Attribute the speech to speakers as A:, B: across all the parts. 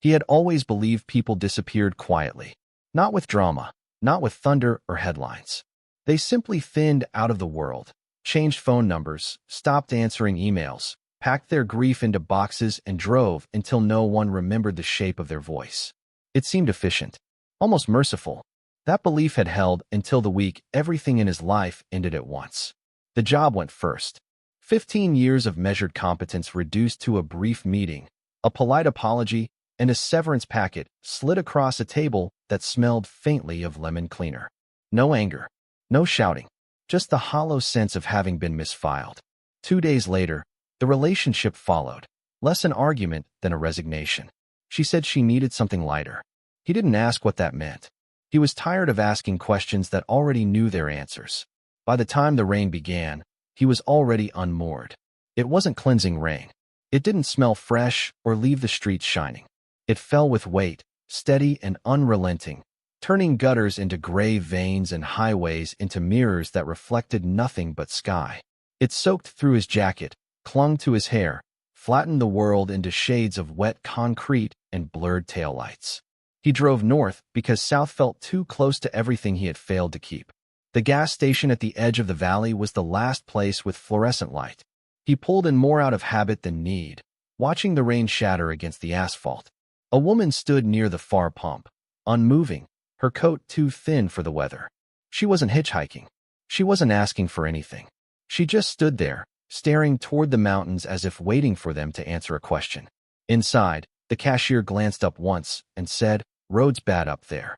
A: He had always believed people disappeared quietly, not with drama, not with thunder or headlines. They simply thinned out of the world, changed phone numbers, stopped answering emails, packed their grief into boxes and drove until no one remembered the shape of their voice. It seemed efficient, almost merciful. That belief had held until the week everything in his life ended at once. The job went first. 15 years of measured competence reduced to a brief meeting, a polite apology, and a severance packet slid across a table that smelled faintly of lemon cleaner. No anger, no shouting, just the hollow sense of having been misfiled. 2 days later, the relationship followed, less an argument than a resignation. She said she needed something lighter. He didn't ask what that meant. He was tired of asking questions that already knew their answers. By the time the rain began, he was already unmoored. It wasn't cleansing rain. It didn't smell fresh or leave the streets shining. It fell with weight, steady and unrelenting, turning gutters into gray veins and highways into mirrors that reflected nothing but sky. It soaked through his jacket, clung to his hair, flattened the world into shades of wet concrete and blurred taillights. He drove north because south felt too close to everything he had failed to keep. The gas station at the edge of the valley was the last place with fluorescent light. He pulled in more out of habit than need, watching the rain shatter against the asphalt. A woman stood near the far pump, unmoving, her coat too thin for the weather. She wasn't hitchhiking. She wasn't asking for anything. She just stood there, staring toward the mountains as if waiting for them to answer a question. Inside, the cashier glanced up once and said, "Road's bad up there."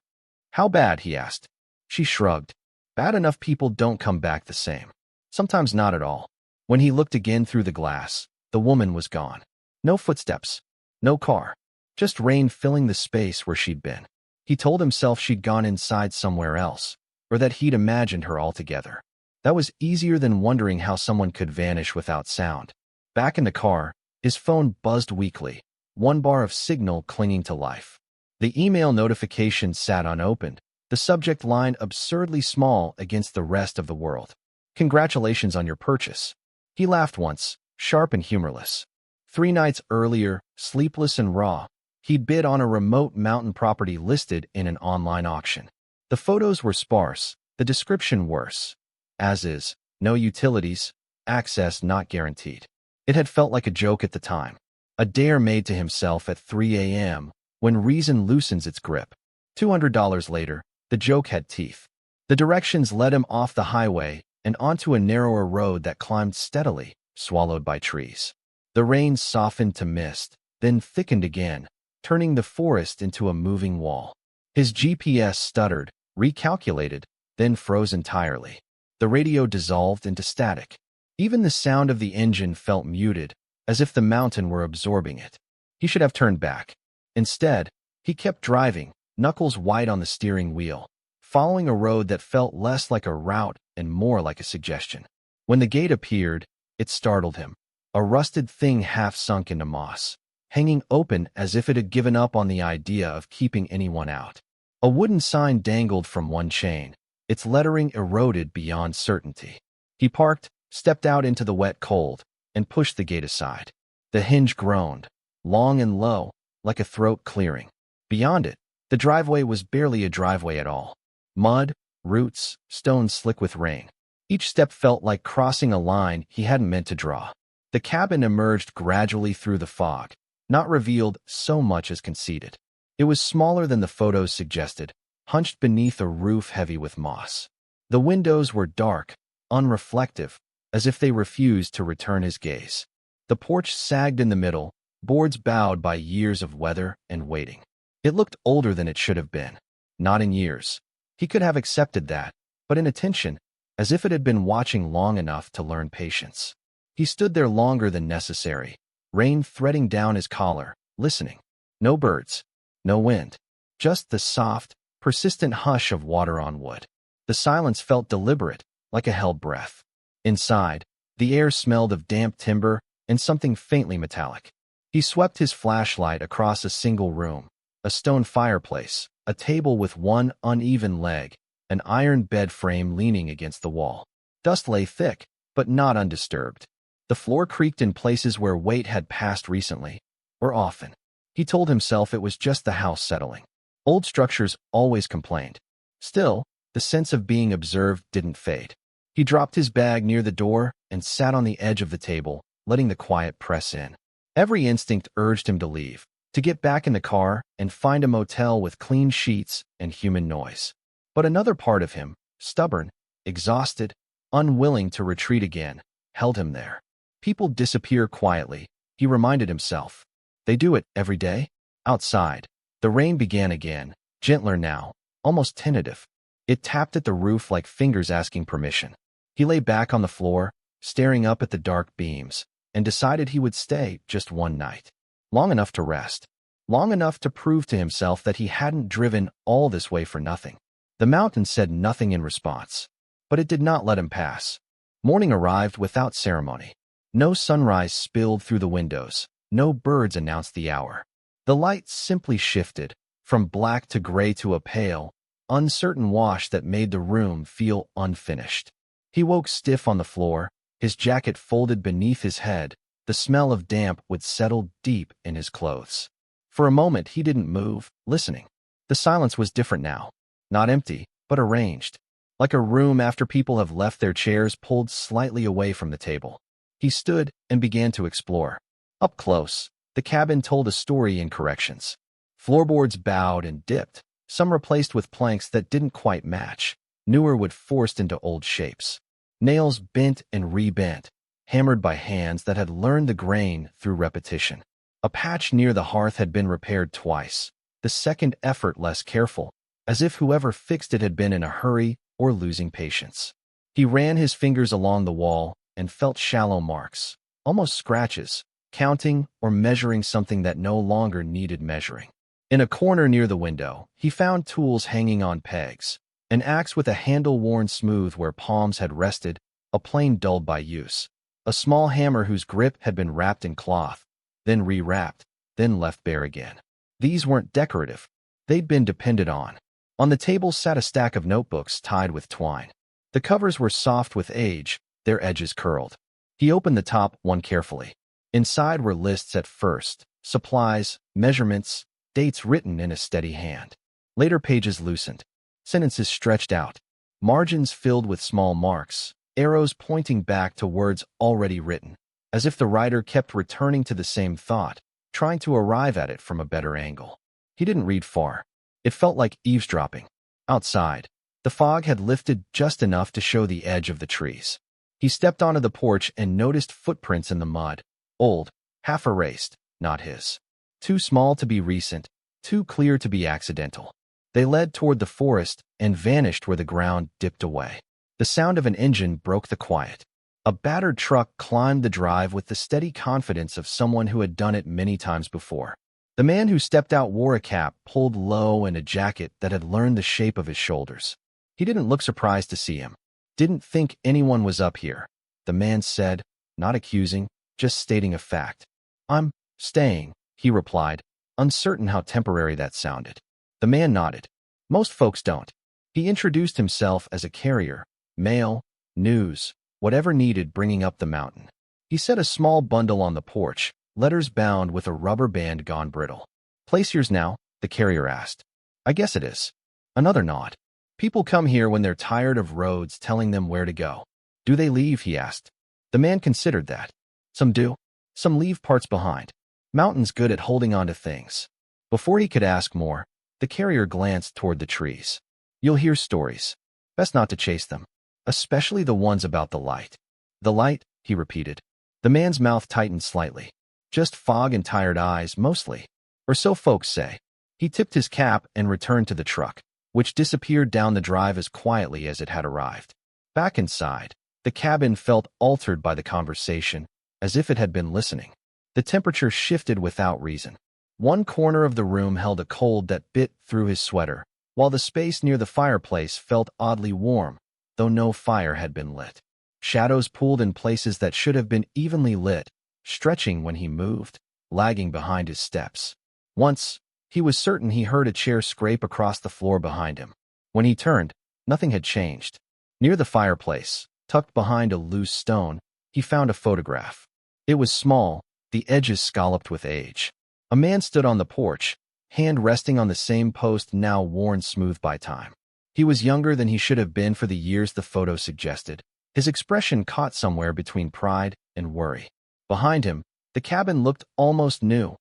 A: "How bad?" he asked. She shrugged. "Bad enough people don't come back the same. Sometimes not at all." When he looked again through the glass, the woman was gone. No footsteps, no car, just rain filling the space where she'd been. He told himself she'd gone inside somewhere else, or that he'd imagined her altogether. That was easier than wondering how someone could vanish without sound. Back in the car, his phone buzzed weakly, one bar of signal clinging to life. The email notification sat unopened, the subject line absurdly small against the rest of the world. "Congratulations on your purchase." He laughed once, sharp and humorless. 3 nights earlier, sleepless and raw, he'd bid on a remote mountain property listed in an online auction. The photos were sparse, the description worse. As is, no utilities, access not guaranteed. It had felt like a joke at the time, a dare made to himself at 3 a.m., when reason loosens its grip. $200 later, the joke had teeth. The directions led him off the highway and onto a narrower road that climbed steadily, swallowed by trees. The rain softened to mist, then thickened again, turning the forest into a moving wall. His GPS stuttered, recalculated, then froze entirely. The radio dissolved into static. Even the sound of the engine felt muted, as if the mountain were absorbing it. He should have turned back. Instead, he kept driving, knuckles white on the steering wheel, following a road that felt less like a route and more like a suggestion. When the gate appeared, it startled him. A rusted thing half sunk into moss, hanging open as if it had given up on the idea of keeping anyone out. A wooden sign dangled from one chain, its lettering eroded beyond certainty. He parked, stepped out into the wet cold, and pushed the gate aside. The hinge groaned, long and low, like a throat clearing. Beyond it, the driveway was barely a driveway at all. Mud, roots, stones slick with rain. Each step felt like crossing a line he hadn't meant to draw. The cabin emerged gradually through the fog, not revealed so much as conceded. It was smaller than the photos suggested, hunched beneath a roof heavy with moss. The windows were dark, unreflective, as if they refused to return his gaze. The porch sagged in the middle, boards bowed by years of weather and waiting. It looked older than it should have been. Not in years. He could have accepted that, but in attention, as if it had been watching long enough to learn patience. He stood there longer than necessary, rain threading down his collar, listening. No birds, no wind, just the soft, persistent hush of water on wood. The silence felt deliberate, like a held breath. Inside, the air smelled of damp timber and something faintly metallic. He swept his flashlight across a single room, a stone fireplace, a table with one uneven leg, an iron bed frame leaning against the wall. Dust lay thick, but not undisturbed. The floor creaked in places where weight had passed recently, or often. He told himself it was just the house settling. Old structures always complained. Still, the sense of being observed didn't fade. He dropped his bag near the door and sat on the edge of the table, letting the quiet press in. Every instinct urged him to leave, to get back in the car and find a motel with clean sheets and human noise. But another part of him, stubborn, exhausted, unwilling to retreat again, held him there. People disappear quietly, he reminded himself. They do it every day. Outside, the rain began again, gentler now, almost tentative. It tapped at the roof like fingers asking permission. He lay back on the floor, staring up at the dark beams, and decided he would stay just one night. Long enough to rest. Long enough to prove to himself that he hadn't driven all this way for nothing. The mountain said nothing in response, but it did not let him pass. Morning arrived without ceremony. No sunrise spilled through the windows. No birds announced the hour. The light simply shifted, from black to gray to a pale, uncertain wash that made the room feel unfinished. He woke stiff on the floor, his jacket folded beneath his head. The smell of damp would settle deep in his clothes. For a moment he didn't move, listening. The silence was different now. Not empty, but arranged. Like a room after people have left their chairs pulled slightly away from the table. He stood and began to explore. Up close, the cabin told a story in corrections. Floorboards bowed and dipped, some replaced with planks that didn't quite match. Newer wood forced into old shapes. Nails bent and rebent, hammered by hands that had learned the grain through repetition. A patch near the hearth had been repaired twice, the second effort less careful, as if whoever fixed it had been in a hurry or losing patience. He ran his fingers along the wall and felt shallow marks, almost scratches, counting or measuring something that no longer needed measuring. In a corner near the window, he found tools hanging on pegs, an axe with a handle worn smooth where palms had rested, a plane dulled by use, a small hammer whose grip had been wrapped in cloth, then rewrapped, then left bare again. These weren't decorative. They'd been depended on. On the table sat a stack of notebooks tied with twine. The covers were soft with age, their edges curled. He opened the top one carefully. Inside were lists at first, supplies, measurements, dates written in a steady hand. Later pages loosened. Sentences stretched out. Margins filled with small marks, arrows pointing back to words already written, as if the writer kept returning to the same thought, trying to arrive at it from a better angle. He didn't read far. It felt like eavesdropping. Outside, the fog had lifted just enough to show the edge of the trees. He stepped onto the porch and noticed footprints in the mud. Old, half erased, not his. Too small to be recent, too clear to be accidental. They led toward the forest and vanished where the ground dipped away. The sound of an engine broke the quiet. A battered truck climbed the drive with the steady confidence of someone who had done it many times before. The man who stepped out wore a cap pulled low and a jacket that had learned the shape of his shoulders. He didn't look surprised to see him. Didn't think anyone was up here. The man said, not accusing, just stating a fact. I'm staying, he replied, uncertain how temporary that sounded. The man nodded. Most folks don't. He introduced himself as a carrier, mail, news, whatever needed bringing up the mountain. He set a small bundle on the porch, letters bound with a rubber band gone brittle. Place yours now, the carrier asked. I guess it is. Another nod. People come here when they're tired of roads telling them where to go. Do they leave, he asked. The man considered that. Some do. Some leave parts behind. Mountain's good at holding on to things. Before he could ask more, the carrier glanced toward the trees. You'll hear stories. Best not to chase them. Especially the ones about the light. The light, he repeated. The man's mouth tightened slightly. Just fog and tired eyes, mostly. Or so folks say. He tipped his cap and returned to the truck, which disappeared down the drive as quietly as it had arrived. Back inside, the cabin felt altered by the conversation, as if it had been listening. The temperature shifted without reason. One corner of the room held a cold that bit through his sweater, while the space near the fireplace felt oddly warm, though no fire had been lit. Shadows pooled in places that should have been evenly lit, stretching when he moved, lagging behind his steps. Once, he was certain he heard a chair scrape across the floor behind him. When he turned, nothing had changed. Near the fireplace, tucked behind a loose stone, he found a photograph. It was small, the edges scalloped with age. A man stood on the porch, hand resting on the same post now worn smooth by time. He was younger than he should have been for the years the photo suggested. His expression caught somewhere between pride and worry. Behind him, the cabin looked almost new.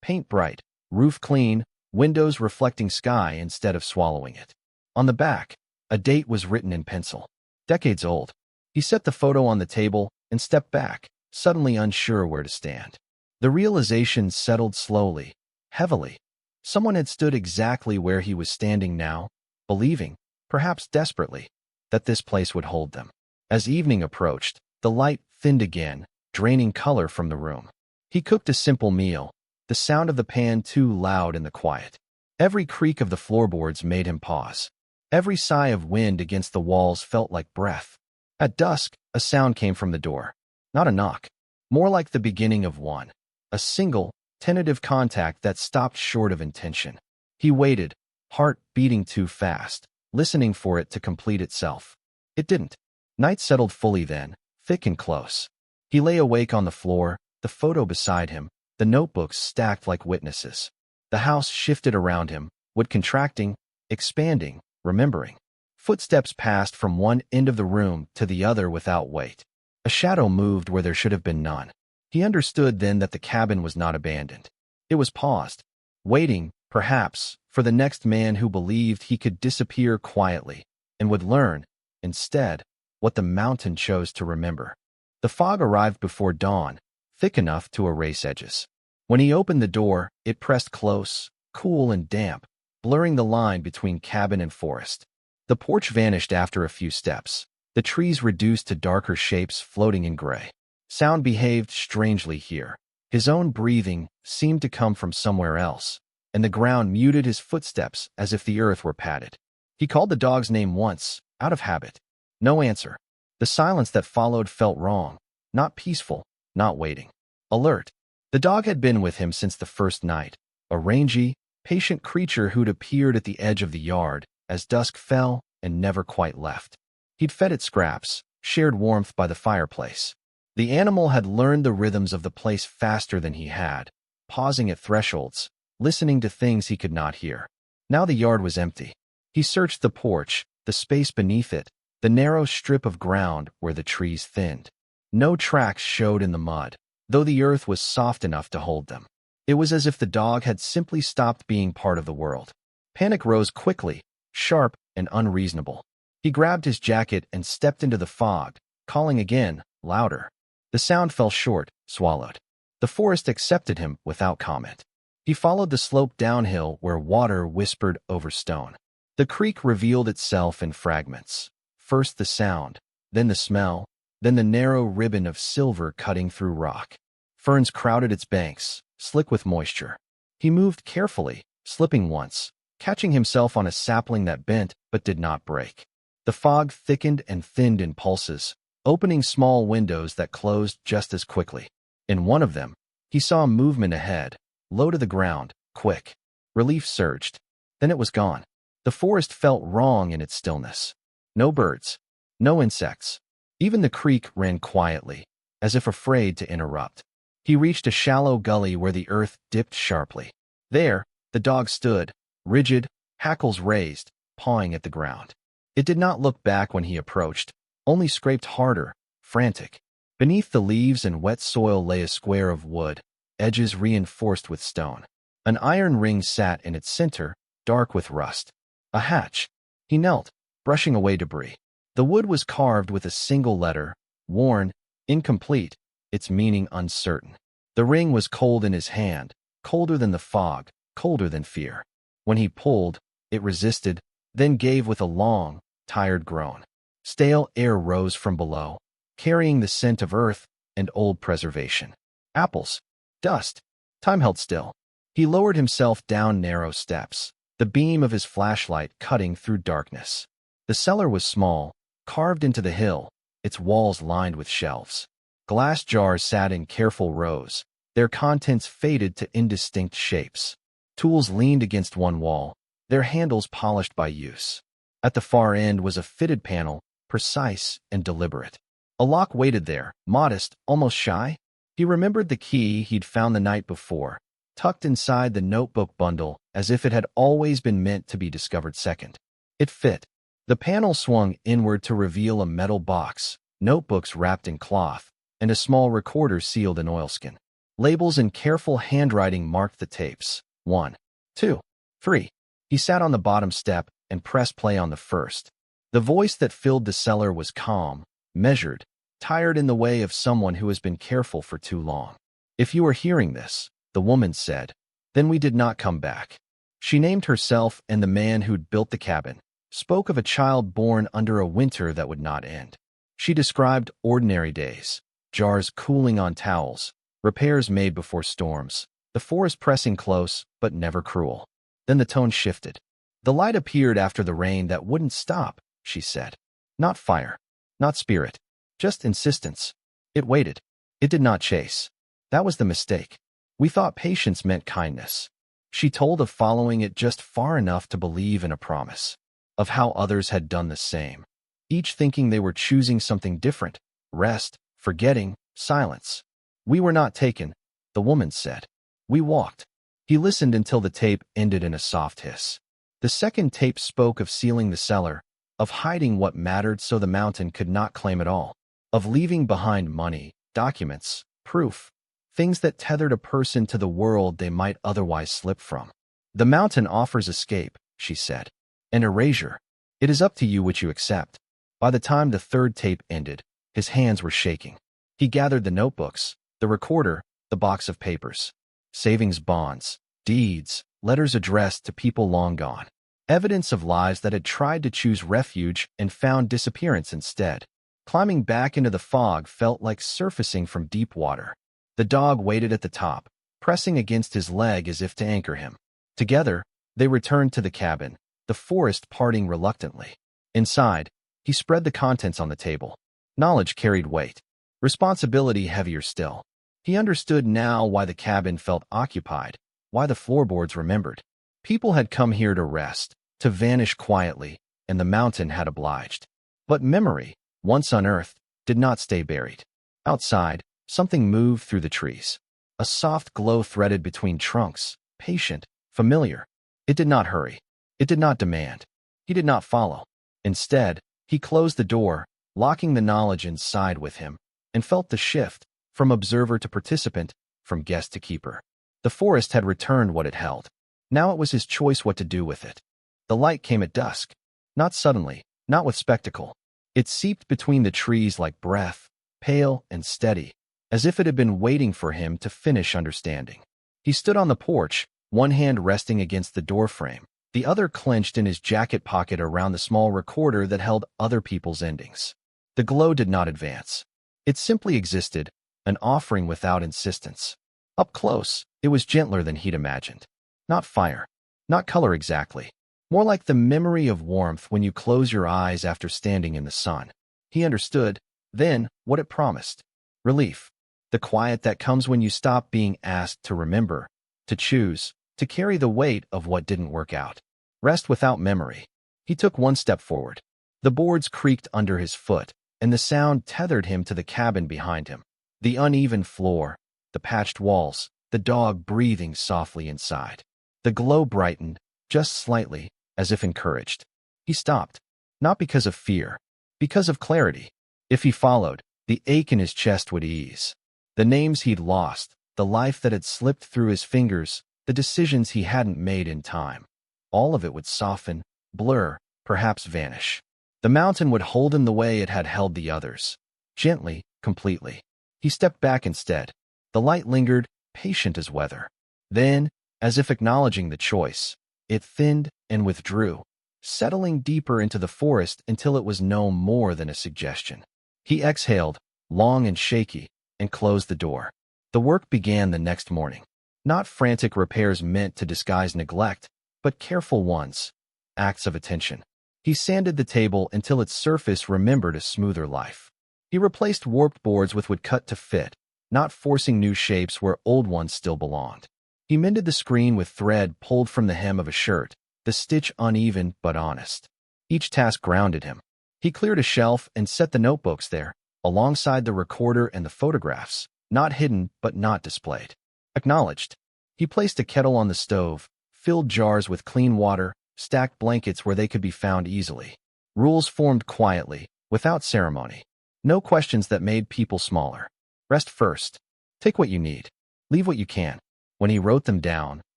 A: Paint bright, roof clean, windows reflecting sky instead of swallowing it. On the back, a date was written in pencil. Decades old. He set the photo on the table and stepped back, suddenly unsure where to stand. The realization settled slowly, heavily. Someone had stood exactly where he was standing now, believing, perhaps desperately, that this place would hold them. As evening approached, the light thinned again, draining color from the room. He cooked a simple meal, the sound of the pan too loud in the quiet. Every creak of the floorboards made him pause. Every sigh of wind against the walls felt like breath. At dusk, a sound came from the door. Not a knock, more like the beginning of one. A single, tentative contact that stopped short of intention. He waited, heart beating too fast, listening for it to complete itself. It didn't. Night settled fully then, thick and close. He lay awake on the floor, the photo beside him, the notebooks stacked like witnesses. The house shifted around him, wood contracting, expanding, remembering. Footsteps passed from one end of the room to the other without weight. A shadow moved where there should have been none. He understood then that the cabin was not abandoned. It was paused, waiting, perhaps, for the next man who believed he could disappear quietly and would learn, instead, what the mountain chose to remember. The fog arrived before dawn, thick enough to erase edges. When he opened the door, it pressed close, cool and damp, blurring the line between cabin and forest. The porch vanished after a few steps, the trees reduced to darker shapes floating in gray. Sound behaved strangely here. His own breathing seemed to come from somewhere else, and the ground muted his footsteps as if the earth were padded. He called the dog's name once, out of habit. No answer. The silence that followed felt wrong, not peaceful, not waiting. Alert. The dog had been with him since the first night, a rangy, patient creature who'd appeared at the edge of the yard as dusk fell and never quite left. He'd fed it scraps, shared warmth by the fireplace. The animal had learned the rhythms of the place faster than he had, pausing at thresholds, listening to things he could not hear. Now the yard was empty. He searched the porch, the space beneath it, the narrow strip of ground where the trees thinned. No tracks showed in the mud, though the earth was soft enough to hold them. It was as if the dog had simply stopped being part of the world. Panic rose quickly, sharp and unreasonable. He grabbed his jacket and stepped into the fog, calling again, louder. The sound fell short, swallowed. The forest accepted him without comment. He followed the slope downhill where water whispered over stone. The creek revealed itself in fragments. First the sound, then the smell, then the narrow ribbon of silver cutting through rock. Ferns crowded its banks, slick with moisture. He moved carefully, slipping once, catching himself on a sapling that bent but did not break. The fog thickened and thinned in pulses, opening small windows that closed just as quickly. In one of them, he saw movement ahead, low to the ground, quick. Relief surged. Then it was gone. The forest felt wrong in its stillness. No birds, no insects. Even the creek ran quietly, as if afraid to interrupt. He reached a shallow gully where the earth dipped sharply. There, the dog stood, rigid, hackles raised, pawing at the ground. It did not look back when he approached, only scraped harder, frantic. Beneath the leaves and wet soil lay a square of wood, edges reinforced with stone. An iron ring sat in its center, dark with rust. A hatch. He knelt, brushing away debris. The wood was carved with a single letter, worn, incomplete, its meaning uncertain. The ring was cold in his hand, colder than the fog, colder than fear. When he pulled, it resisted, then gave with a long, tired groan. Stale air rose from below, carrying the scent of earth and old preservation. Apples. Dust. Time held still. He lowered himself down narrow steps, the beam of his flashlight cutting through darkness. The cellar was small, carved into the hill, its walls lined with shelves. Glass jars sat in careful rows, their contents faded to indistinct shapes. Tools leaned against one wall, their handles polished by use. At the far end was a fitted panel, precise and deliberate. A lock waited there, modest, almost shy. He remembered the key he'd found the night before, tucked inside the notebook bundle as if it had always been meant to be discovered second. It fit. The panel swung inward to reveal a metal box, notebooks wrapped in cloth, and a small recorder sealed in oilskin. Labels in careful handwriting marked the tapes. 1, 2, 3. He sat on the bottom step and pressed play on the first. The voice that filled the cellar was calm, measured, tired in the way of someone who has been careful for too long. "If you are hearing this," the woman said, "then we did not come back." She named herself and the man who'd built the cabin, spoke of a child born under a winter that would not end. She described ordinary days, jars cooling on towels, repairs made before storms, the forest pressing close but never cruel. Then the tone shifted. "The light appeared after the rain that wouldn't stop," she said. "Not fire, not spirit, just insistence. It waited. It did not chase. That was the mistake. We thought patience meant kindness." She told of following it just far enough to believe in a promise, of how others had done the same, each thinking they were choosing something different: rest, forgetting, silence. "We were not taken," the woman said. "We walked." He listened until the tape ended in a soft hiss. The second tape spoke of sealing the cellar, of hiding what mattered so the mountain could not claim it all, of leaving behind money, documents, proof, things that tethered a person to the world they might otherwise slip from. "The mountain offers escape," she said, "and erasure. It is up to you which you accept." By the time the third tape ended, his hands were shaking. He gathered the notebooks, the recorder, the box of papers. Savings bonds, deeds, letters addressed to people long gone. Evidence of lives that had tried to choose refuge and found disappearance instead. Climbing back into the fog felt like surfacing from deep water. The dog waited at the top, pressing against his leg as if to anchor him. Together, they returned to the cabin, the forest parting reluctantly. Inside, he spread the contents on the table. Knowledge carried weight. Responsibility heavier still. He understood now why the cabin felt occupied, why the floorboards remembered. People had come here to rest, to vanish quietly, and the mountain had obliged. But memory, once unearthed, did not stay buried. Outside, something moved through the trees. A soft glow threaded between trunks, patient, familiar. It did not hurry. It did not demand. He did not follow. Instead, he closed the door, locking the knowledge inside with him, and felt the shift, from observer to participant, from guest to keeper. The forest had returned what it held. Now it was his choice what to do with it. The light came at dusk. Not suddenly, not with spectacle. It seeped between the trees like breath, pale and steady, as if it had been waiting for him to finish understanding. He stood on the porch, one hand resting against the doorframe, the other clenched in his jacket pocket around the small recorder that held other people's endings. The glow did not advance. It simply existed, an offering without insistence. Up close, it was gentler than he'd imagined. Not fire, not color exactly. More like the memory of warmth when you close your eyes after standing in the sun. He understood, then, what it promised. Relief. The quiet that comes when you stop being asked to remember, to choose, to carry the weight of what didn't work out. Rest without memory. He took one step forward. The boards creaked under his foot, and the sound tethered him to the cabin behind him. The uneven floor, the patched walls, the dog breathing softly inside. The glow brightened, just slightly, as if encouraged. He stopped, not because of fear, because of clarity. If he followed, the ache in his chest would ease. The names he'd lost, the life that had slipped through his fingers, the decisions he hadn't made in time. All of it would soften, blur, perhaps vanish. The mountain would hold him the way it had held the others. Gently, completely. He stepped back instead. The light lingered, patient as weather. Then, as if acknowledging the choice, it thinned and withdrew, settling deeper into the forest until it was no more than a suggestion. He exhaled, long and shaky, and closed the door. The work began the next morning. Not frantic repairs meant to disguise neglect, but careful ones, acts of attention. He sanded the table until its surface remembered a smoother life. He replaced warped boards with wood cut to fit, not forcing new shapes where old ones still belonged. He mended the screen with thread pulled from the hem of a shirt, the stitch uneven but honest. Each task grounded him. He cleared a shelf and set the notebooks there, alongside the recorder and the photographs, not hidden but not displayed. Acknowledged. He placed a kettle on the stove, filled jars with clean water, stacked blankets where they could be found easily. Rules formed quietly, without ceremony. No questions that made people smaller. Rest first. Take what you need. Leave what you can. When he wrote them down,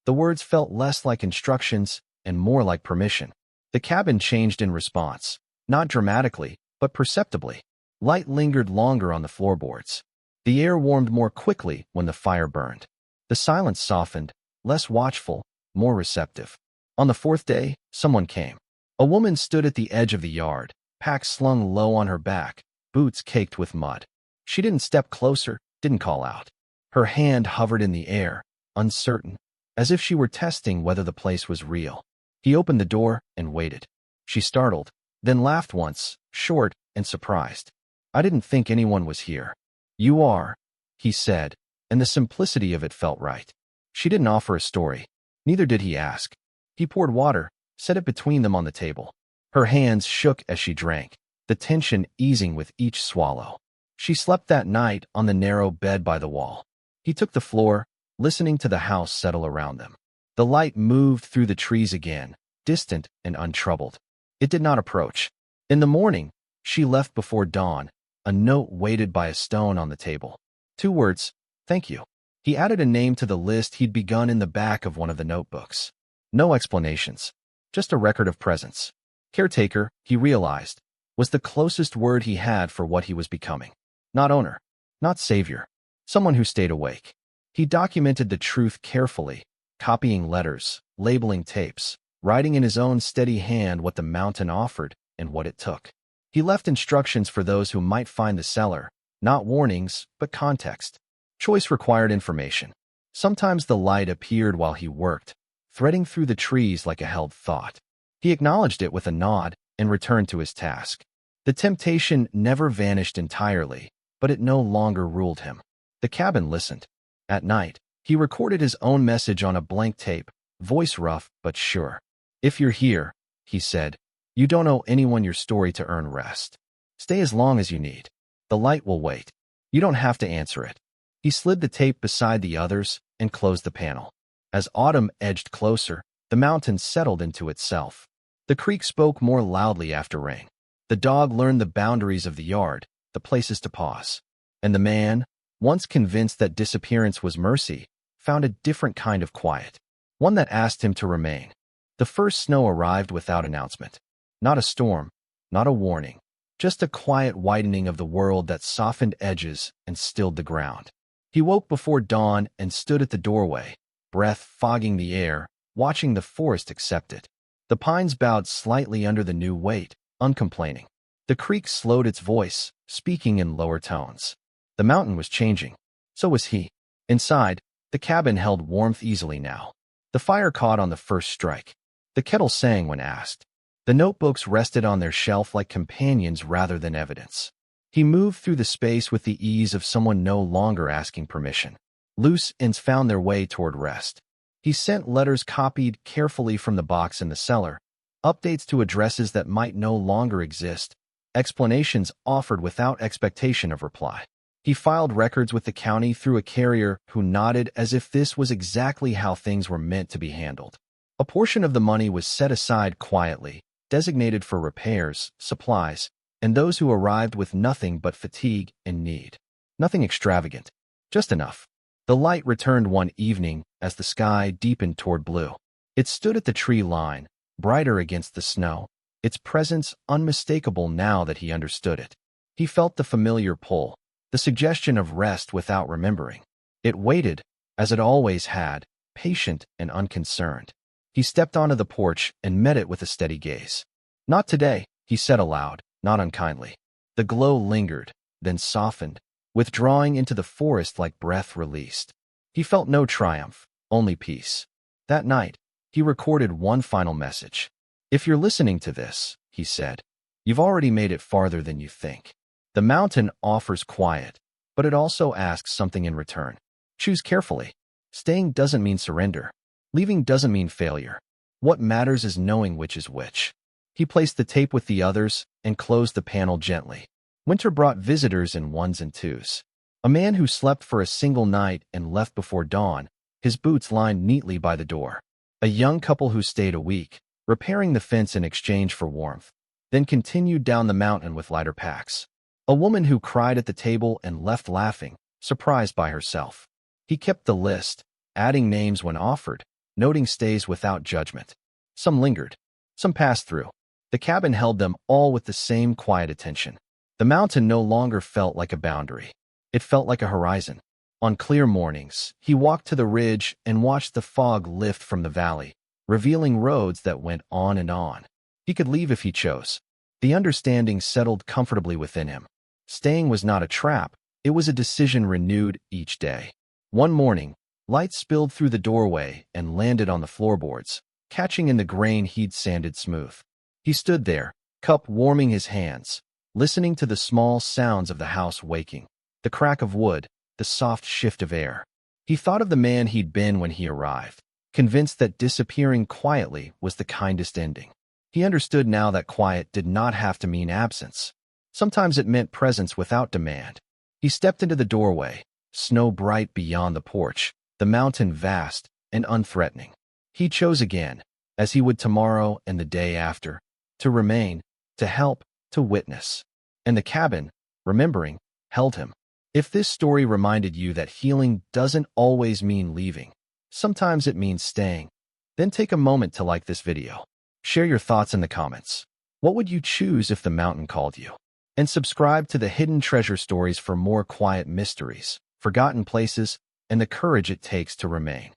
A: the words felt less like instructions and more like permission. The cabin changed in response, not dramatically, but perceptibly. Light lingered longer on the floorboards. The air warmed more quickly when the fire burned. The silence softened, less watchful, more receptive. On the fourth day, someone came. A woman stood at the edge of the yard, pack slung low on her back, boots caked with mud. She didn't step closer, didn't call out. Her hand hovered in the air, uncertain, as if she were testing whether the place was real. He opened the door and waited. She startled, then laughed once, short and surprised. "I didn't think anyone was here." "You are," he said, and the simplicity of it felt right. She didn't offer a story. Neither did he ask. He poured water, set it between them on the table. Her hands shook as she drank, the tension easing with each swallow. She slept that night on the narrow bed by the wall. He took the floor, listening to the house settle around them. The light moved through the trees again, distant and untroubled. It did not approach. In the morning, she left before dawn, a note weighted by a stone on the table. 2 words, "Thank you." He added a name to the list he'd begun in the back of one of the notebooks. No explanations, just a record of presence. Caretaker, he realized, was the closest word he had for what he was becoming. Not owner, not savior, someone who stayed awake. He documented the truth carefully, copying letters, labeling tapes, writing in his own steady hand what the mountain offered and what it took. He left instructions for those who might find the cellar, not warnings, but context. Choice required information. Sometimes the light appeared while he worked, threading through the trees like a held thought. He acknowledged it with a nod and returned to his task. The temptation never vanished entirely, but it no longer ruled him. The cabin listened. At night, he recorded his own message on a blank tape, voice rough but sure. "If you're here," he said, "you don't owe anyone your story to earn rest. Stay as long as you need. The light will wait. You don't have to answer it." He slid the tape beside the others and closed the panel. As autumn edged closer, the mountain settled into itself. The creek spoke more loudly after rain. The dog learned the boundaries of the yard, the places to pause. And the man, once convinced that disappearance was mercy, found a different kind of quiet, one that asked him to remain. The first snow arrived without announcement. Not a storm, not a warning, just a quiet widening of the world that softened edges and stilled the ground. He woke before dawn and stood at the doorway, breath fogging the air, watching the forest accept it. The pines bowed slightly under the new weight, uncomplaining. The creek slowed its voice, speaking in lower tones. The mountain was changing. So was he. Inside, the cabin held warmth easily now. The fire caught on the first strike. The kettle sang when asked. The notebooks rested on their shelf like companions rather than evidence. He moved through the space with the ease of someone no longer asking permission. Loose ends found their way toward rest. He sent letters copied carefully from the box in the cellar, updates to addresses that might no longer exist, explanations offered without expectation of reply. He filed records with the county through a carrier who nodded as if this was exactly how things were meant to be handled. A portion of the money was set aside quietly, designated for repairs, supplies, and those who arrived with nothing but fatigue and need. Nothing extravagant, just enough. The light returned one evening as the sky deepened toward blue. It stood at the tree line, brighter against the snow, its presence unmistakable now that he understood it. He felt the familiar pull, the suggestion of rest without remembering. It waited, as it always had, patient and unconcerned. He stepped onto the porch and met it with a steady gaze. "Not today," he said aloud, not unkindly. The glow lingered, then softened, withdrawing into the forest like breath released. He felt no triumph, only peace. That night, he recorded one final message. "If you're listening to this," he said, "you've already made it farther than you think. The mountain offers quiet, but it also asks something in return. Choose carefully. Staying doesn't mean surrender. Leaving doesn't mean failure. What matters is knowing which is which." He placed the tape with the others and closed the panel gently. Winter brought visitors in ones and twos. A man who slept for a single night and left before dawn, his boots lined neatly by the door. A young couple who stayed a week, repairing the fence in exchange for warmth, then continued down the mountain with lighter packs. A woman who cried at the table and left laughing, surprised by herself. He kept the list, adding names when offered, noting stays without judgment. Some lingered, some passed through. The cabin held them all with the same quiet attention. The mountain no longer felt like a boundary. It felt like a horizon. On clear mornings, he walked to the ridge and watched the fog lift from the valley, revealing roads that went on and on. He could leave if he chose. The understanding settled comfortably within him. Staying was not a trap, it was a decision renewed each day. One morning, light spilled through the doorway and landed on the floorboards, catching in the grain he'd sanded smooth. He stood there, cup warming his hands, listening to the small sounds of the house waking, the crack of wood, the soft shift of air. He thought of the man he'd been when he arrived, convinced that disappearing quietly was the kindest ending. He understood now that quiet did not have to mean absence. Sometimes it meant presence without demand. He stepped into the doorway, snow bright beyond the porch, the mountain vast and unthreatening. He chose again, as he would tomorrow and the day after, to remain, to help, to witness. And the cabin, remembering, held him. If this story reminded you that healing doesn't always mean leaving, sometimes it means staying, then take a moment to like this video. Share your thoughts in the comments. What would you choose if the mountain called you? And subscribe to the Hidden Treasure Stories for more quiet mysteries, forgotten places, and the courage it takes to remain.